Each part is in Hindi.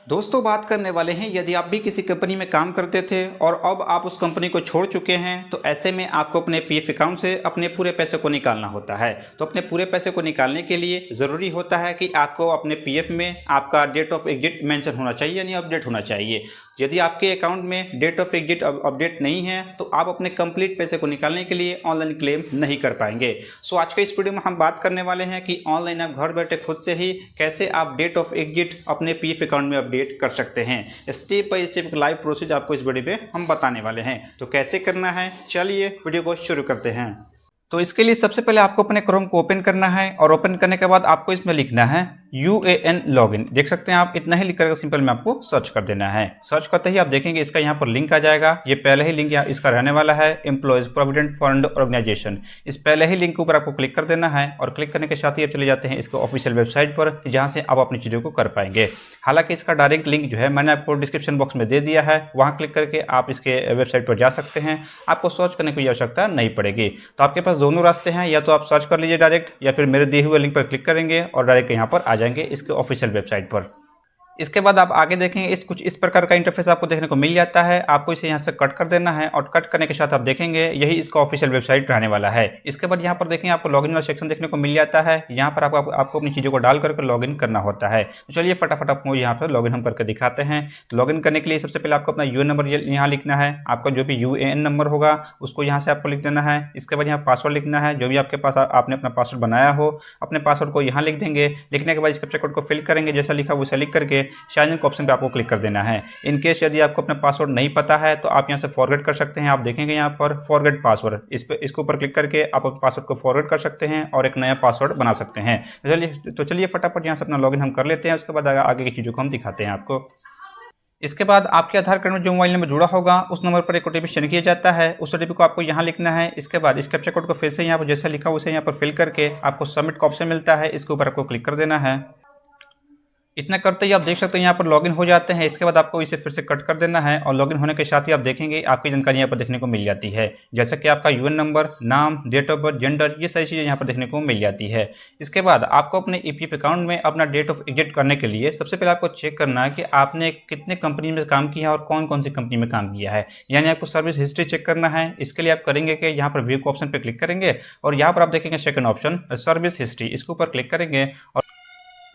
दोस्तों बात करने वाले हैं, यदि आप भी किसी कंपनी में काम करते थे और अब आप उस कंपनी को छोड़ चुके हैं तो ऐसे में आपको अपने पीएफ अकाउंट से अपने पूरे पैसे को निकालना होता है। तो अपने पूरे पैसे को निकालने के लिए ज़रूरी होता है कि आपको अपने पीएफ में आपका डेट ऑफ एग्जिट मेंशन होना चाहिए, यानी अपडेट होना चाहिए। यदि आपके अकाउंट में डेट ऑफ एग्जिट अपडेट नहीं है तो आप अपने कंप्लीट पैसे को निकालने के लिए ऑनलाइन क्लेम नहीं कर पाएंगे। सो आज के इस वीडियो में हम बात करने वाले हैं कि ऑनलाइन आप घर बैठे खुद से ही कैसे आप डेट ऑफ एग्जिट अपने पीएफ अकाउंट में अपडेट कर सकते हैं। Step by step live process आपको इस वीडियो पे हम बताने वाले हैं। तो कैसे करना है, चलिए वीडियो को शुरू करते हैं। तो इसके लिए सबसे पहले आपको अपने क्रोम को ओपन करना है और ओपन करने के बाद आपको इसमें लिखना है UAN लॉगिन। देख सकते हैं आप, इतना ही लिख कर सिंपल में आपको सर्च कर देना है। सर्च करते ही आप देखेंगे इसका यहाँ पर लिंक आ जाएगा। ये पहले ही लिंक इसका रहने वाला है, एम्प्लॉयज प्रोविडेंट फंड ऑर्गेनाइजेशन। इस पहले ही लिंक के ऊपर आपको क्लिक कर देना है और क्लिक करने के साथ ही आप चले जाते हैं इसके ऑफिशियल वेबसाइट पर, जहाँ से आप अपनी चीज़ों को कर पाएंगे। हालांकि इसका डायरेक्ट लिंक जो है मैंने आपको डिस्क्रिप्शन बॉक्स में दे दिया है, वहाँ क्लिक करके आप इसके वेबसाइट पर जा सकते हैं। आपको सर्च करने की आवश्यकता नहीं पड़ेगी। तो आपके पास दोनों रास्ते हैं, या तो आप सर्च कर लीजिए डायरेक्ट, या फिर मेरे दिए हुए लिंक पर क्लिक करेंगे और डायरेक्ट यहाँ पर आ जाएंगे इसके ऑफिशियल वेबसाइट पर। इसके बाद आप आगे देखेंगे कुछ इस प्रकार का इंटरफेस आपको देखने को मिल जाता है। आपको इसे यहाँ से कट कर देना है और कट करने के साथ आप देखेंगे यही इसका ऑफिशियल वेबसाइट रहने वाला है। इसके बाद यहाँ पर देखेंगे आपको लॉगिन वाला सेक्शन देखने को मिल जाता है। यहाँ पर आपको अपनी चीज़ों को डाल करके लॉगिन करना होता है। तो चलिए फटाफट आपको यहाँ पर लॉगिन हम करके दिखाते हैं। तो लॉगिन करने के लिए सबसे पहले आपको अपना यूएन नंबर यहाँ लिखना है। आपका जो भी UAN नंबर होगा उसको यहाँ से आपको लिख देना है। इसके बाद यहाँ पासवर्ड लिखना है, जो भी आपके पास आपने अपना पासवर्ड बनाया हो, अपने पासवर्ड को यहाँ लिख देंगे। लिखने के बाद इस कैप्चा कोड को फिल करेंगे, जैसा लिखा वैसा लिख करके साइन इन ऑप्शन पे आपको क्लिक कर देना है। इन केस यदि आपको अपना पासवर्ड नहीं पता है तो आप यहाँ से फॉरगेट कर सकते हैं। आप देखेंगे यहाँ पर फॉरगेट पासवर्ड, इसके ऊपर क्लिक करके आप अपने पासवर्ड को फॉरगेट कर सकते हैं और एक नया पासवर्ड बना सकते हैं। तो चलिए फटाफट यहाँ से अपना लॉगिन हम कर लेते हैं। उसके बाद आगे की चीज़ों को हम दिखाते हैं आपको। इसके बाद आपके आधार कार्ड में जो मोबाइल नंबर जुड़ा होगा उस नंबर पर एक ओटीपी सेंड किया जाता है। उस ओटीपी को आपको यहाँ लिखना है। इसके बाद इस कैप्चा कोड को फिर से यहाँ पर जैसा लिखा उसे यहाँ पर फिल करके आपको सबमिट का ऑप्शन मिलता है, इसके ऊपर आपको क्लिक कर देना है। इतना करते ही आप देख सकते हैं यहाँ पर लॉगिन हो जाते हैं। इसके बाद आपको इसे फिर से कट कर देना है और लॉगिन होने के साथ ही आप देखेंगे आपकी जानकारी यहाँ पर देखने को मिल जाती है, जैसे कि आपका यूएन नंबर, नाम, डेट ऑफ बर्थ, जेंडर, ये सारी चीज़ें यहाँ पर देखने को मिल जाती है। इसके बाद आपको अपने ईपीएफ अकाउंट में अपना डेट ऑफ एग्जिट करने के लिए सबसे पहले आपको चेक करना है कि आपने कितने कंपनी में काम किया है और कौन कौन सी कंपनी में काम किया है, यानी आपको सर्विस हिस्ट्री चेक करना है। इसके लिए आप करेंगे कि यहाँ पर व्यू के ऑप्शन पर क्लिक करेंगे और यहाँ पर आप देखेंगे सेकंड ऑप्शन सर्विस हिस्ट्री, इसके ऊपर क्लिक करेंगे और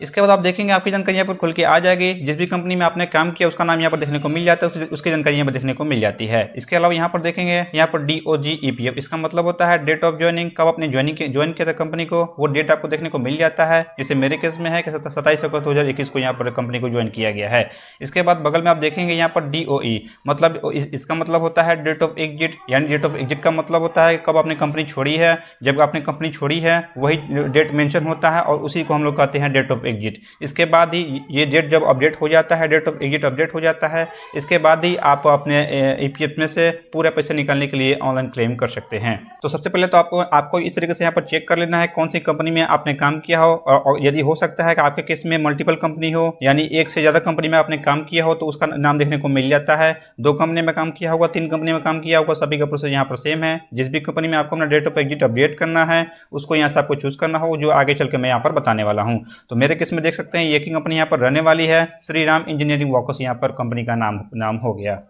इसके बाद आप देखेंगे आपकी जानकारी यहाँ पर खुल के आ जाएगी। जिस भी कंपनी में आपने काम किया उसका नाम यहाँ पर देखने को मिल जाता है, उसकी जानकारी यहाँ पर देखने को मिल जाती है। इसके अलावा यहाँ पर देखेंगे यहाँ पर DOG EPF, इसका मतलब होता है डेट ऑफ ज्वाइनिंग, कब आपने ज्वाइन किया था कंपनी को, वो डेट आपको देखने को मिल जाता है। जैसे मेरे केस में है कि 27 अगस्त 2021 को यहाँ पर कंपनी को ज्वाइन किया गया है। इसके बाद बगल में आप देखेंगे यहाँ पर DOE, मतलब इसका मतलब होता है डेट ऑफ एग्जिट, यानी डेट ऑफ एग्जिट का मतलब होता है कब आपने कंपनी छोड़ी है। जब आपने कंपनी छोड़ी है वही डेट मेंशन होता है और उसी को हम लोग कहते हैं डेट ऑफ एग्जिट। इसके बाद ही ये डेट जब अपडेट हो जाता है, डेट ऑफ एग्जिट अपडेट हो जाता है, इसके बाद ही आप अपने ईपीएफ में से पूरे पैसे निकालने के लिए ऑनलाइन क्लेम कर सकते हैं। तो सबसे पहले तो आपको इस तरीके से यहाँ पर चेक कर लेना है कौन सी कंपनी में आपने काम किया हो, और यदि हो सकता है कि आपके केस में मल्टीपल कंपनी हो, यानी एक से ज़्यादा कंपनी में आपने काम किया हो तो उसका नाम देखने को मिल जाता है। 2 कंपनी में काम किया होगा, 3 कंपनी में काम किया होगा, सभी का प्रोसेस यहाँ पर सेम है। जिस भी कंपनी में आपको अपना डेट ऑफ एग्जिट अपडेट करना है उसको यहाँ से आपको चूज करना हो, जो आगे चल के मैं यहाँ पर बताने वाला हूँ। तो मेरे केस में देख सकते हैं एक ही कंपनी यहाँ पर रहने वाली है, श्री राम इंजीनियरिंग वर्क्स यहाँ पर कंपनी का नाम हो गया।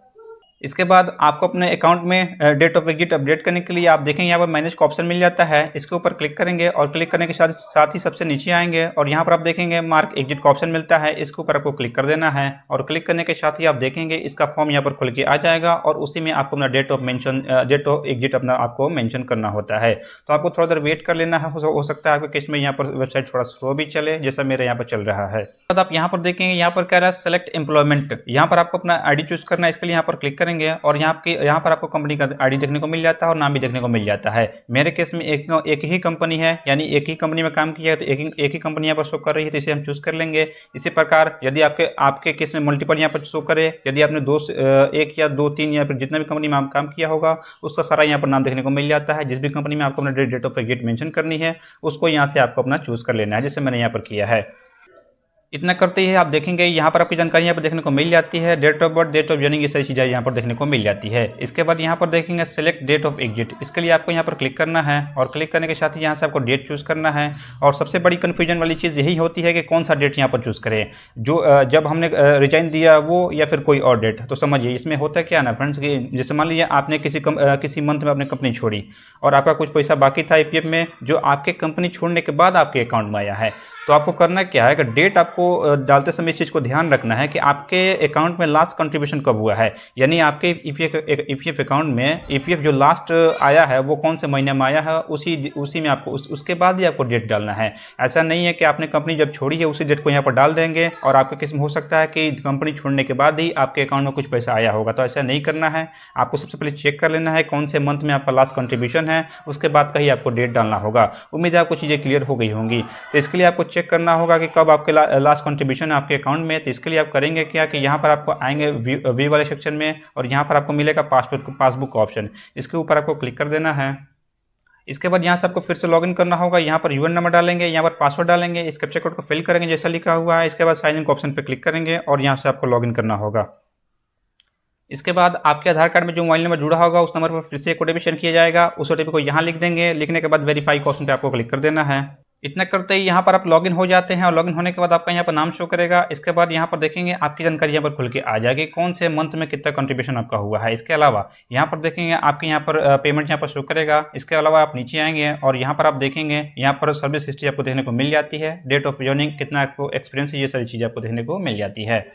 इसके बाद आपको अपने अकाउंट में डेट ऑफ एग्जिट अपडेट करने के लिए आप देखेंगे यहाँ पर मैनेज का ऑप्शन मिल जाता है। इसके ऊपर क्लिक करेंगे और क्लिक करने के साथ ही सबसे नीचे आएंगे और यहाँ पर आप देखेंगे मार्क एग्जिट का ऑप्शन मिलता है। इसके ऊपर आपको क्लिक कर देना है और क्लिक करने के साथ ही आप देखेंगे इसका फॉर्म यहाँ पर खुल के आ जाएगा और उसी में आपको अपना डेट ऑफ एग्जिट अपना आपको मेंशन करना होता है। तो आपको थोड़ा देर वेट कर लेना है। हो सकता है आपके केस में यहाँ पर वेबसाइट थोड़ा स्लो भी चले, जैसा मेरे यहाँ पर चल रहा है। आप यहाँ पर देखेंगे यहाँ पर कह रहा है सेलेक्ट एम्प्लॉयमेंट, यहाँ पर आपको अपना आईडी चूज करना है। इसके लिए यहाँ पर क्लिक करेंगे और यहाँ पर आपको कंपनी का आईडी देखने को मिल जाता है और नाम भी देखने को मिल जाता है। मेरे केस में एक ही कंपनी है, यानी एक ही कंपनी में काम किया है तो एक ही कंपनी यहाँ पर शो कर रही है, तो इसे हम चूज कर लेंगे। इसी प्रकार यदि आपके केस में मल्टीपल यहाँ पर शो करे, यदि आपने 1 या 2 3 या फिर जितना भी कंपनी में आप काम किया होगा उसका सारा यहाँ पर नाम देखने को मिल जाता है। जिस भी कंपनी में आपको अपना डेट ऑफ एग्जिट मेंशन करनी है उसको यहाँ से आपको अपना चूज कर लेना है, जैसे मैंने यहाँ पर किया है। इतना करते ही आप देखेंगे यहाँ पर आपकी जानकारी यहाँ पर देखने को मिल जाती है, date of birth, date of joining, ये सारी चीज़ें यहाँ पर देखने को मिल जाती है। इसके बाद यहाँ पर देखेंगे सेलेक्ट डेट ऑफ एग्जिट, इसके लिए आपको यहाँ पर क्लिक करना है और क्लिक करने के साथ ही यहाँ से आपको डेट चूज़ करना है। और सबसे बड़ी कन्फ्यूजन वाली चीज़ यही होती है कि कौन सा डेट यहाँ पर चूज़ करें, जो जब हमने रिजाइन दिया वो या फिर कोई और डेट। तो समझिए इसमें होता क्या ना फ्रेंड्स कि जैसे मान लीजिए आपने किसी मंथ में अपनी कंपनी छोड़ी और आपका कुछ पैसा बाकी था ईपीएफ में, जो आपके कंपनी छोड़ने के बाद आपके अकाउंट में आया है। तो आपको करना क्या है कि डेट आपको डालते समय इस चीज़ को ध्यान रखना है कि आपके अकाउंट में लास्ट कंट्रीब्यूशन कब हुआ है, यानी आपके ईपीएफ अकाउंट में ईपीएफ जो लास्ट आया है वो कौन से महीने में आया है, उसी में आपको उसके बाद ही आपको डेट डालना है। ऐसा नहीं है कि आपने कंपनी जब छोड़ी है उसी डेट को यहाँ पर डाल देंगे और आपके किस्म हो सकता है कि कंपनी छोड़ने के बाद ही आपके अकाउंट में कुछ पैसा आया होगा। तो ऐसा नहीं करना है, आपको सबसे पहले चेक कर लेना है कौन से मंथ में आपका लास्ट कंट्रीब्यूशन है, उसके बाद का ही आपको डेट डालना होगा। उम्मीद है आपको चीज़ें क्लियर हो गई होंगी। तो इसके लिए आपको चेक करना होगा कि कब आपके लास्ट कंट्रीब्यूशन है आपके अकाउंट में। तो इसके लिए आप करेंगे क्या कि यहाँ पर आपको आएंगे व्यू वाले सेक्शन में और यहाँ पर आपको मिलेगा पासबुक का ऑप्शन, इसके ऊपर आपको क्लिक कर देना है। इसके बाद यहाँ से आपको फिर से लॉगिन करना होगा, यहाँ पर यूएन नंबर डालेंगे, यहाँ पर पासवर्ड डालेंगे, इस कैप्चा कोड को फिल करेंगे जैसा लिखा हुआ है। इसके बाद साइन इन के ऑप्शन पर क्लिक करेंगे और यहाँ से आपको लॉगिन करना होगा। इसके बाद आपके आधार कार्ड में जो मोबाइल नंबर जुड़ा होगा उस नंबर पर फिर से एक ओटीपी सेंड किया जाएगा, उस ओटीपी को यहाँ लिख देंगे। लिखने के बाद वेरीफाई के ऑप्शन पर आपको क्लिक कर देना है। इतना करते ही यहाँ पर आप लॉगिन हो जाते हैं और लॉगिन होने के बाद आपका यहाँ पर नाम शो करेगा। इसके बाद यहाँ पर देखेंगे आपकी जानकारी यहाँ पर खुल के आ जाएगी, कौन से मंथ में कितना कंट्रीब्यूशन आपका हुआ है। इसके अलावा यहाँ पर देखेंगे आपके यहाँ पर पेमेंट यहाँ पर शो करेगा। इसके अलावा आप नीचे आएंगे और यहाँ पर आप देखेंगे यहाँ पर सर्विस हिस्ट्री आपको देखने को मिल जाती है, डेट ऑफ जॉइनिंग, कितना आपको एक्सपीरियंस है, ये सारी चीज़ें आपको देखने को मिल जाती है।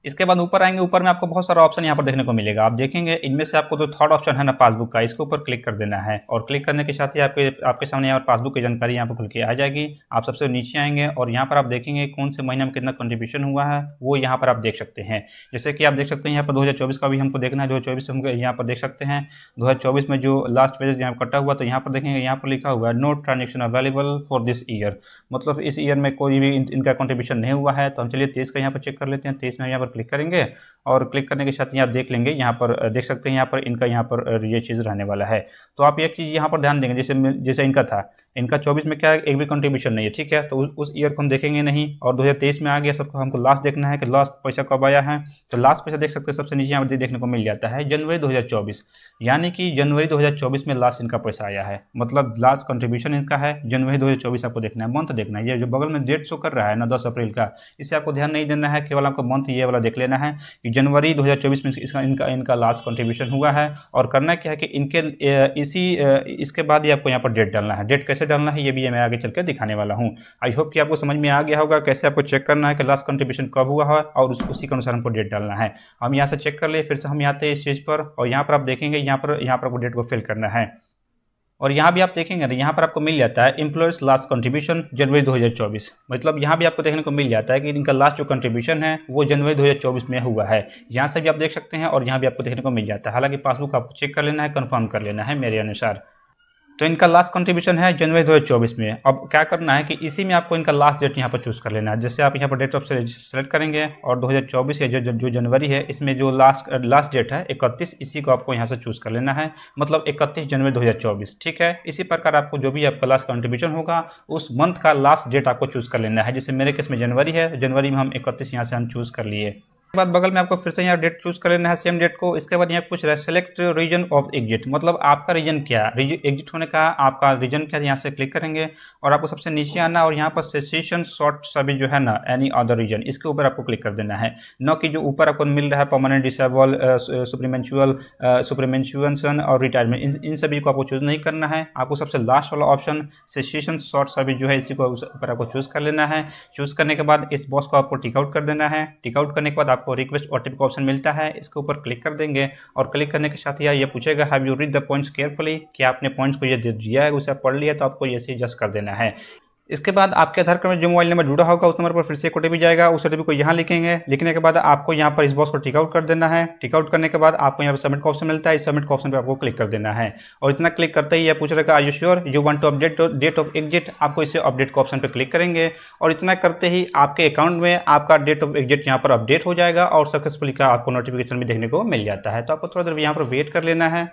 इसके बाद ऊपर आएंगे, ऊपर में आपको बहुत सारा ऑप्शन यहाँ पर देखने को मिलेगा। आप देखेंगे इनमें से आपको जो थर्ड ऑप्शन है ना पासबुक का, इसके ऊपर क्लिक कर देना है और क्लिक करने के साथ ही आपके सामने यहाँ पर पासबुक की जानकारी यहाँ पर खुल के आ जाएगी। आप सबसे नीचे आएंगे और यहाँ पर आप देखेंगे कौन से महीने में कितना कंट्रीब्यूशन हुआ है वो यहाँ पर आप देख सकते हैं। जैसे कि आप देख सकते हैं यहाँ पर 2024 का भी हमको देखना है, 2024 हम यहाँ पर देख सकते हैं 2024 में जो लास्ट पेज यहाँ कटा हुआ, तो यहाँ पर देखेंगे यहाँ पर लिखा हुआ है no transaction available for this year, मतलब इस ईयर में कोई भी इनका कंट्रीब्यूशन नहीं हुआ है। तो हम चलिए 23 का यहाँ पर चेक कर लेते हैं। 23 में यहाँ पर क्लिक करेंगे और क्लिक करने के साथ ही आप देख लेंगे, यहाँ पर देख सकते हैं यहाँ पर इनका यहाँ पर ये चीज़ रहने वाला है। तो आप एक चीज़ यहाँ पर ध्यान देंगे, जैसे इनका था, इनका 24 में क्या एक भी कंट्रीब्यूशन नहीं है, ठीक है, तो उस ईयर को हम देखेंगे नहीं। और 2023 में आ गया, सबको हमको लास्ट देखना है कि लास्ट पैसा कब आया है। तो लास्ट पैसा देख सकते हैं सबसे नीचे यहाँ पर देखने को मिल जाता है जनवरी 2024, यानी कि जनवरी 2024 में लास्ट इनका पैसा आया है, मतलब लास्ट कंट्रीब्यूशन इनका है जनवरी 2024। आपको देखना है, मंथ देखना है। ये जो बगल में डेट शो कर रहा है ना 10 अप्रैल का, इससे आपको ध्यान नहीं देना है, केवल आपको मंथ ये वाला देख लेना है कि जनवरी 2024 में इनका लास्ट कंट्रीब्यूशन हुआ है। और करना क्या है कि इसके बाद ही आपको यहाँ पर डेट डालना है। डेट कैसे डालना है ये भी मैं आगे चल के दिखाने वाला हूँ। आई होप कि आपको समझ में आ गया होगा कैसे आपको चेक करना है कि लास्ट कंट्रीब्यूशन कब हुआ है और उसी के अनुसार हमको डेट डालना है। हम यहाँ से चेक कर लिए, फिर से हम आते हैं इस चीज़ पर और यहाँ पर आप देखेंगे यहाँ पर आपको डेट को फिल करना है। और यहाँ भी आप देखेंगे यहाँ पर आपको मिल जाता है एम्प्लॉयर्स लास्ट कंट्रीब्यूशन जनवरी 2024, मतलब यहाँ भी आपको देखने को मिल जाता है कि इनका लास्ट जो कंट्रीब्यूशन है वो जनवरी 2024 में हुआ है। यहाँ से भी आप देख सकते हैं और यहाँ भी आपको देखने को मिल जाता है। हालांकि पासबुक आपको चेक कर लेना है, कंफर्म कर लेना है मेरे अनुसार। तो इनका लास्ट कंट्रीब्यूशन है जनवरी 2024 में। अब क्या करना है कि इसी में आपको इनका लास्ट डेट यहाँ पर चूज़ कर लेना है। जैसे आप यहाँ पर डेट ऑफ सेलेक्ट करेंगे और 2024 या जो जनवरी है इसमें जो लास्ट डेट है 31, इसी को आपको यहाँ से चूज़ कर लेना है, मतलब 31 जनवरी 2024, ठीक है। इसी प्रकार आपको जो भी आपका लास्ट कंट्रीब्यूशन होगा उस मंथ का लास्ट डेट आपको चूज़ कर लेना है। जैसे मेरे केस में जनवरी है, जनवरी में हम 31 यहाँ से हम चूज़ कर लिए। इसके बाद बगल में आपको फिर से यहाँ डेट चूज कर लेना है, सेम डेट को। इसके बाद यहाँ पूछ रहा है सेलेक्ट रीजन ऑफ एग्जिट, मतलब आपका रीजन क्या है, एग्जिट होने का आपका रीजन क्या है। यहाँ से क्लिक करेंगे और आपको सबसे नीचे आना और यहाँ पर सेसेशन शॉर्ट सर्विस जो है ना एनी अदर रीजन, इसके ऊपर आपको क्लिक कर देना है। न कि जो ऊपर आपको मिल रहा है परमानेंट डिसेबल, सुपरमेंशुएशन और रिटायरमेंट, इन सभी को आपको चूज नहीं करना है। आपको सबसे लास्ट वाला ऑप्शन सेसेशन शॉर्ट सर्विस जो है इसी को ऊपर आपको चूज कर लेना है। चूज करने के बाद इस बॉक्स को आपको टिक आउट कर देना है। टिक आउट करने के बाद आपको रिक्वेस्ट ओटीपी का ऑप्शन मिलता है, इसके ऊपर क्लिक कर देंगे और क्लिक करने के साथ ये पूछेगा have you read the points carefully, कि आपने पॉइंट्स को ये दिया है उसे पढ़ लिया, तो आपको ये से एडजस्ट कर देना है। इसके बाद आपके आधार कार्ड में जो मोबाइल नंबर जुड़ा होगा उस नंबर पर फिर से एक ओटीपी जाएगा, उस ओटीपी को यहाँ लिखेंगे। लिखने के बाद आपको यहाँ पर इस बॉक्स को टिक आउट कर देना है। टिक आउट करने के बाद आपको यहाँ पर सबमिट का ऑप्शन मिलता है, इस सबमिट का ऑप्शन पर आपको क्लिक कर देना है। और इतना क्लिक करते ही ये पूछ रहा है are you sure you want to update date of exit, आपको इसे अपडेट का ऑप्शन पर क्लिक करेंगे और इतना करते ही आपके अकाउंट में आपका डेट ऑफ एग्जिट यहाँ पर अपडेट हो जाएगा और सक्सेसफुली का आपको नोटिफिकेशन भी देखने को मिल जाता है। तो आपको थोड़ा देर यहाँ पर वेट कर लेना है।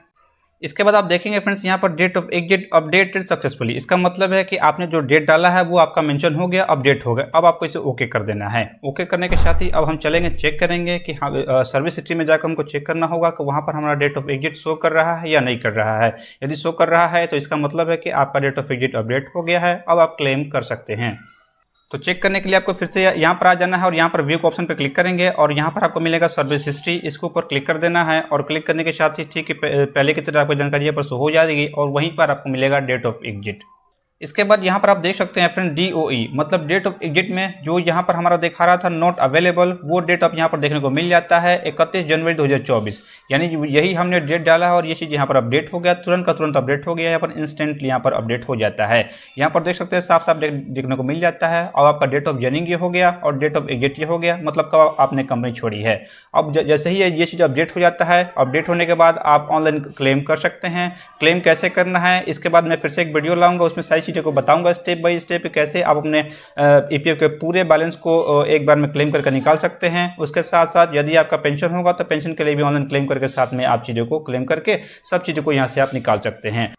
इसके बाद आप देखेंगे फ्रेंड्स यहाँ पर date of exit updated successfully. इसका मतलब है कि आपने जो डेट डाला है वो आपका मेंशन हो गया, अपडेट हो गया। अब आपको इसे ओके कर देना है। ओके करने के साथ ही अब हम चलेंगे, चेक करेंगे कि हाँ, सर्विस हिस्ट्री में जाकर हमको चेक करना होगा कि वहाँ पर हमारा डेट ऑफ एग्जिट शो कर रहा है या नहीं कर रहा है। यदि शो कर रहा है तो इसका मतलब है कि आपका डेट ऑफ एग्जिट अपडेट हो गया है, अब आप क्लेम कर सकते हैं। तो चेक करने के लिए आपको फिर से यहाँ पर आ जाना है और यहाँ पर व्यू के ऑप्शन पर क्लिक करेंगे और यहाँ पर आपको मिलेगा सर्विस हिस्ट्री। इसके ऊपर क्लिक कर देना है और क्लिक करने के साथ ही ठीक है पहले की तरह आपको जानकारी यहाँ पर शो हो जाएगी और वहीं पर आपको मिलेगा डेट ऑफ एग्जिट। इसके बाद यहाँ पर आप देख सकते हैं फ्रेंड DOE मतलब डेट ऑफ एग्जिट में जो यहाँ पर हमारा दिखा रहा था नॉट अवेलेबल, वो डेट आप यहाँ पर देखने को मिल जाता है 31 जनवरी 2024। यानी यही हमने डेट डाला है और ये चीज़ यहाँ पर अपडेट हो गया, तुरंत का तुरंत अपडेट हो गया, यहाँ पर इंस्टेंटली यहाँ पर अपडेट हो जाता है। यहाँ पर देख सकते हैं साफ साफ देखने को मिल जाता है। और आपका डेट ऑफ जॉइनिंग ये हो गया और डेट ऑफ एग्जिट ये हो गया, मतलब कब आपने कंपनी छोड़ी है। अब जैसे ही ये चीज़ अपडेट हो जाता है, अपडेट होने के बाद आप ऑनलाइन क्लेम कर सकते हैं। क्लेम कैसे करना है इसके बाद मैं फिर से एक वीडियो लाऊंगा, उसमें सारी चीज़ों को बताऊंगा स्टेप बाय स्टेप कैसे आप अपने EPF के पूरे बैलेंस को एक बार में क्लेम करके निकाल सकते हैं। उसके साथ साथ यदि आपका पेंशन होगा तो पेंशन के लिए भी ऑनलाइन क्लेम करके साथ में आप चीज़ों को क्लेम करके सब चीज़ों को यहाँ से आप निकाल सकते हैं।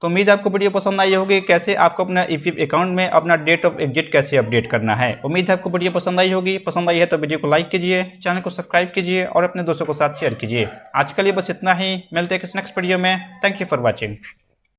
तो उम्मीद आपको वीडियो पसंद आई होगी, कैसे आपको अपना EPF अकाउंट में अपना डेट ऑफ एग्जिट कैसे अपडेट करना है। उम्मीद है आपको वीडियो पसंद आई होगी। पसंद आई है तो वीडियो को लाइक कीजिए, चैनल को सब्सक्राइब कीजिए और अपने दोस्तों के साथ शेयर कीजिए। आज के लिए बस इतना ही, मिलते हैं किसी नेक्स्ट वीडियो में। Thank you for watching.